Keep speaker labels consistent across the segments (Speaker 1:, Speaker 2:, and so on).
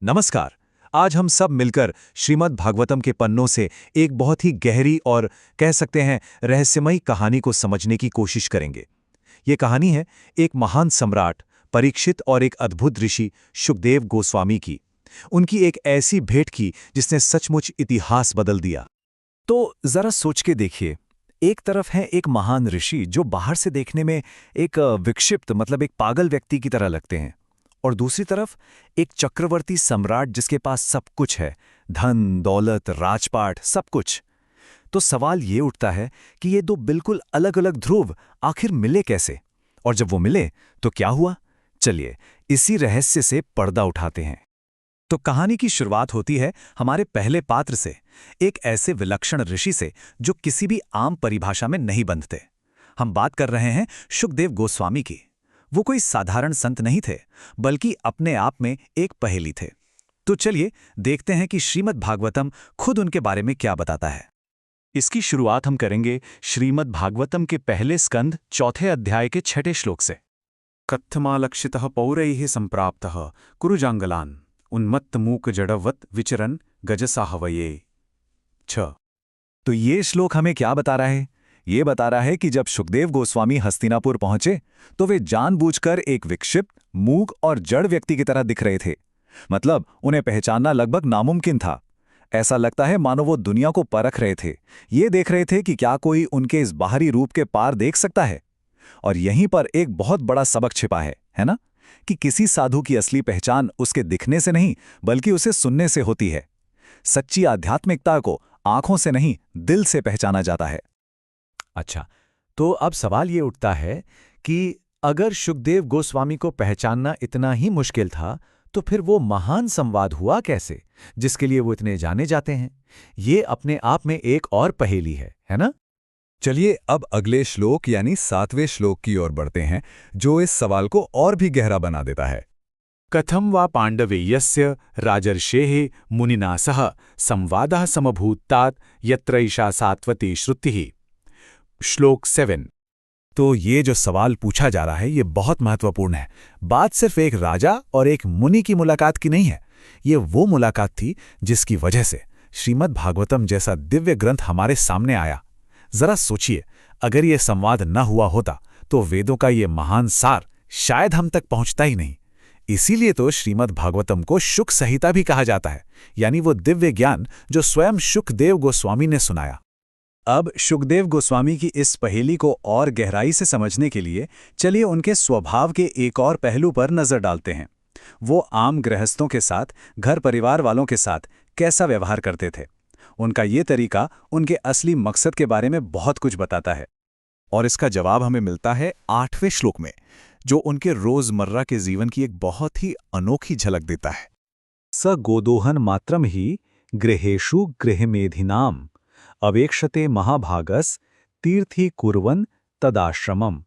Speaker 1: नमस्कार। आज हम सब मिलकर श्रीमद् भागवतम के पन्नों से एक बहुत ही गहरी और कह सकते हैं रहस्यमयी कहानी को समझने की कोशिश करेंगे। ये कहानी है एक महान सम्राट परीक्षित और एक अद्भुत ऋषि शुकदेव गोस्वामी की। उनकी एक ऐसी भेंट की जिसने सचमुच इतिहास बदल दिया। तो जरा सोच के देखिए, एक तरफ है एक महान ऋषि जो बाहर से देखने में एक विक्षिप्त मतलब एक पागल व्यक्ति की तरह लगते हैं, और दूसरी तरफ एक चक्रवर्ती सम्राट जिसके पास सब कुछ है, धन दौलत राजपाट सब कुछ। तो सवाल ये उठता है कि ये दो बिल्कुल अलग अलग ध्रुव आखिर मिले कैसे, और जब वो मिले तो क्या हुआ। चलिए इसी रहस्य से पर्दा उठाते हैं। तो कहानी की शुरुआत होती है हमारे पहले पात्र से, एक ऐसे विलक्षण ऋषि से जो किसी भी आम परिभाषा में नहीं बंधते। हम बात कर रहे हैं शुकदेव गोस्वामी की। वो कोई साधारण संत नहीं थे, बल्कि अपने आप में एक पहेली थे। तो चलिए देखते हैं कि श्रीमद् भागवतम खुद उनके बारे में क्या बताता है। इसकी शुरुआत हम करेंगे श्रीमद् भागवतम के पहले स्कंद चौथे अध्याय के 6 श्लोक से।
Speaker 2: कत्थमालक्षितः पौरैः सम्प्राप्तः कुरुजांगलान् उन्मत्तमूक जडवत् विचरन् गजसाहवये।
Speaker 1: 6। तो ये श्लोक हमें क्या बता रहा है? ये बता रहा है कि जब शुकदेव गोस्वामी हस्तिनापुर पहुंचे तो वे जानबूझकर एक विक्षिप्त मूक और जड़ व्यक्ति की तरह दिख रहे थे। मतलब उन्हें पहचानना लगभग नामुमकिन था। ऐसा लगता है मानो वो दुनिया को परख रहे थे, ये देख रहे थे कि क्या कोई उनके इस बाहरी रूप के पार देख सकता है। और यहीं पर एक बहुत बड़ा सबक छिपा है ना? कि किसी साधु की असली पहचान उसके दिखने से नहीं बल्कि उसे सुनने से होती है। सच्ची आध्यात्मिकता को आंखों से नहीं दिल से पहचाना जाता है। अच्छा, तो अब सवाल ये उठता है कि अगर शुकदेव गोस्वामी को पहचानना इतना ही मुश्किल था, तो फिर वो महान संवाद हुआ कैसे जिसके लिए वो इतने जाने जाते हैं? ये अपने आप में एक और पहेली है ना?
Speaker 3: चलिए अब अगले श्लोक यानी 7वें श्लोक की ओर बढ़ते हैं, जो इस सवाल को और भी गहरा बना देता है।
Speaker 2: कथं वा पाण्डवेयस्य राजर्षेः मुनिना सह संवादः समभूत्तात् यत्रैषा सात्वती श्रुतिः। श्लोक 7।
Speaker 1: तो ये जो सवाल पूछा जा रहा है ये बहुत महत्वपूर्ण है। बात सिर्फ एक राजा और एक मुनि की मुलाकात की नहीं है। ये वो मुलाकात थी जिसकी वजह से श्रीमद् भागवतम जैसा दिव्य ग्रंथ हमारे सामने आया। जरा सोचिए, अगर ये संवाद न हुआ होता तो वेदों का ये महान सार शायद हम तक पहुंचता ही नहीं। इसीलिए तो श्रीमद् भागवतम को शुक संहिता भी कहा जाता है, यानी वो दिव्य ज्ञान जो स्वयं शुकदेव गोस्वामी ने सुनाया। अब शुकदेव गोस्वामी की इस पहेली को और गहराई से समझने के लिए चलिए उनके स्वभाव के एक और पहलू पर नजर डालते हैं। वो आम गृहस्थों के साथ, घर परिवार वालों के साथ कैसा व्यवहार करते थे। उनका ये तरीका उनके असली मकसद के बारे में बहुत कुछ बताता है। और इसका जवाब हमें मिलता है 8वें श्लोक में, जो उनके रोजमर्रा के जीवन की एक बहुत ही अनोखी झलक देता है। स गोदोहन मात्रम ही गृहेषु गृहमेधिनाम अवेक्षते महाभागस तीर्थी कुर्वन तदाश्रमम।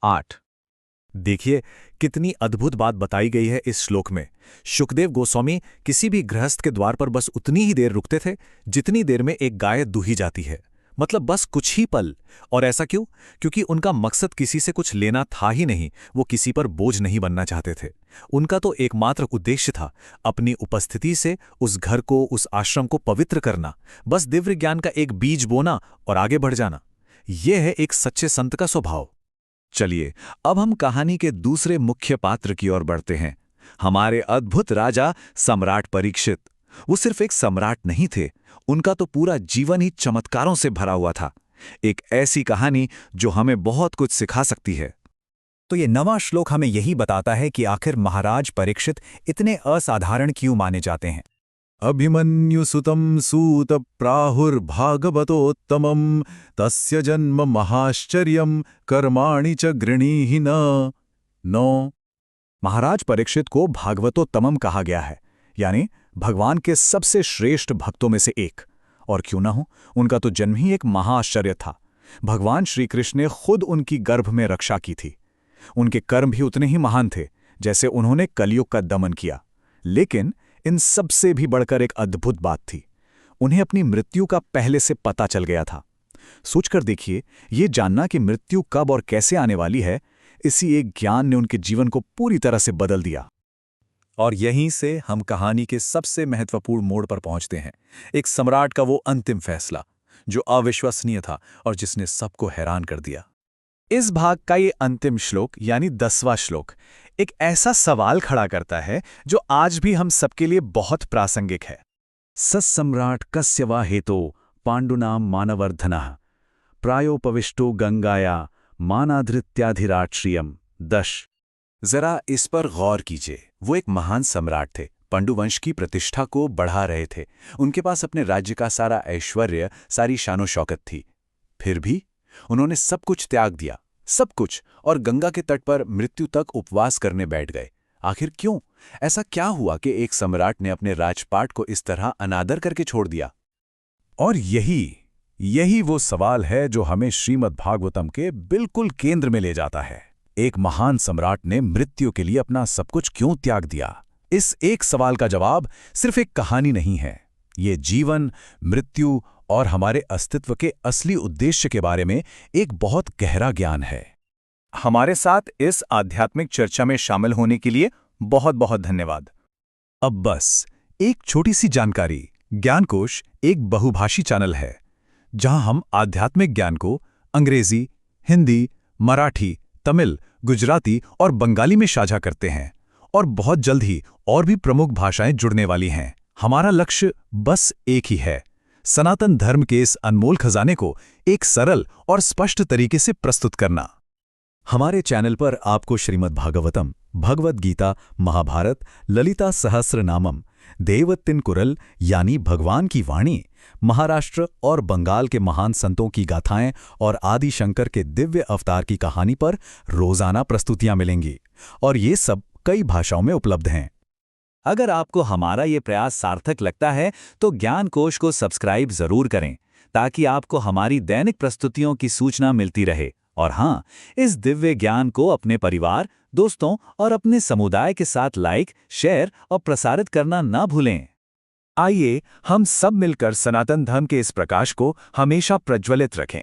Speaker 1: 8। देखिए कितनी अद्भुत बात बताई गई है इस श्लोक में। शुकदेव गोस्वामी किसी भी गृहस्थ के द्वार पर बस उतनी ही देर रुकते थे जितनी देर में एक गाय दूही जाती है, मतलब बस कुछ ही पल। और ऐसा क्यों? क्योंकि उनका मकसद किसी से कुछ लेना था ही नहीं, वो किसी पर बोझ नहीं बनना चाहते थे। उनका तो एकमात्र उद्देश्य था अपनी उपस्थिति से उस घर को, उस आश्रम को पवित्र करना, बस दिव्य ज्ञान का एक बीज बोना और आगे बढ़ जाना। यह है एक सच्चे संत का स्वभाव। चलिए अब हम कहानी के दूसरे मुख्य पात्र की ओर बढ़ते हैं, हमारे अद्भुत राजा सम्राट परीक्षित। वो सिर्फ एक सम्राट नहीं थे, उनका तो पूरा जीवन ही चमत्कारों से भरा हुआ था। एक ऐसी कहानी जो हमें बहुत कुछ सिखा सकती है। तो ये 9वां श्लोक हमें यही बताता है कि आखिर महाराज परीक्षित इतने असाधारण क्यों माने जाते हैं।
Speaker 3: अभिमन्युसुतं सूत प्राहुर्भागवतोत्तमं तस्य जन्म महाश्चर्यं कर्माणि च गृणीहि न।
Speaker 1: 9। महाराज परीक्षित को भागवतोत्तमम कहा गया है, यानी भगवान के सबसे श्रेष्ठ भक्तों में से एक। और क्यों ना हो, उनका तो जन्म ही एक महाआश्चर्य था। भगवान श्री कृष्ण ने खुद उनकी गर्भ में रक्षा की थी। उनके कर्म भी उतने ही महान थे जैसे उन्होंने कलयुग का दमन किया। लेकिन इन सबसे भी बढ़कर एक अद्भुत बात थी, उन्हें अपनी मृत्यु का पहले से पता चल गया था। सोचकर देखिए, ये जानना कि मृत्यु कब और कैसे आने वाली है, इसी एक ज्ञान ने उनके जीवन को पूरी तरह से बदल दिया।
Speaker 3: और यहीं से हम कहानी के सबसे महत्वपूर्ण मोड़ पर पहुंचते हैं, एक सम्राट का वो अंतिम फैसला जो अविश्वसनीय था और जिसने सबको हैरान कर दिया।
Speaker 2: इस भाग का ये अंतिम श्लोक यानी 10वां श्लोक एक ऐसा सवाल खड़ा करता है जो आज भी हम सबके लिए बहुत प्रासंगिक है।
Speaker 1: सत्सम्राट कस्य वा हेतो पाण्डुनां मानवर्धनः प्रायोपविष्टो गंगाया मानाधृत्याधिराट श्रियम। 10।
Speaker 3: जरा इस पर गौर कीजिए। वो एक महान सम्राट थे, पांडुवंश की प्रतिष्ठा को बढ़ा रहे थे। उनके पास अपने राज्य का सारा ऐश्वर्य, सारी शानो शौकत थी। फिर भी उन्होंने सब कुछ त्याग दिया, सब कुछ, और गंगा के तट पर मृत्यु तक उपवास करने बैठ गए। आखिर क्यों? ऐसा क्या हुआ कि एक सम्राट ने अपने राजपाट को इस तरह अनादर करके छोड़ दिया?
Speaker 1: और यही वो सवाल है जो हमें श्रीमद् भागवतम के बिल्कुल केंद्र में ले जाता है। एक महान सम्राट ने मृत्यु के लिए अपना सब कुछ क्यों त्याग दिया? इस एक सवाल का जवाब सिर्फ एक कहानी नहीं है। ये जीवन, मृत्यु और हमारे अस्तित्व के असली उद्देश्य के बारे में एक बहुत गहरा ज्ञान है।
Speaker 2: हमारे साथ इस आध्यात्मिक चर्चा में शामिल होने के लिए बहुत बहुत धन्यवाद।
Speaker 1: अब बस एक छोटी सी जानकारी। ज्ञानकोश एक बहुभाषी चैनल है जहां हम आध्यात्मिक ज्ञान को अंग्रेजी, हिंदी, मराठी, तमिल, गुजराती और बंगाली में साझा करते हैं, और बहुत जल्द ही और भी प्रमुख भाषाएं जुड़ने वाली हैं। हमारा लक्ष्य बस एक ही है, सनातन धर्म के इस अनमोल खजाने को एक सरल और स्पष्ट तरीके से प्रस्तुत करना। हमारे चैनल पर आपको श्रीमद् भागवतम, भगवद गीता, महाभारत, ललिता सहस्रनामम, देवत्तिन कुरल यानी भगवान की वाणी, महाराष्ट्र और बंगाल के महान संतों की गाथाएं और आदि शंकर के दिव्य अवतार की कहानी पर रोजाना प्रस्तुतियां मिलेंगी, और ये सब कई भाषाओं में उपलब्ध हैं।
Speaker 3: अगर आपको हमारा ये प्रयास सार्थक लगता है तो ज्ञानकोश को सब्सक्राइब जरूर करें, ताकि आपको हमारी दैनिक प्रस्तुतियों की सूचना मिलती रहे। और हाँ, इस दिव्य ज्ञान को अपने परिवार, दोस्तों और अपने समुदाय के साथ लाइक, शेयर और प्रसारित करना ना भूलें।
Speaker 2: आइए हम सब मिलकर सनातन धर्म के इस प्रकाश को हमेशा प्रज्वलित रखें।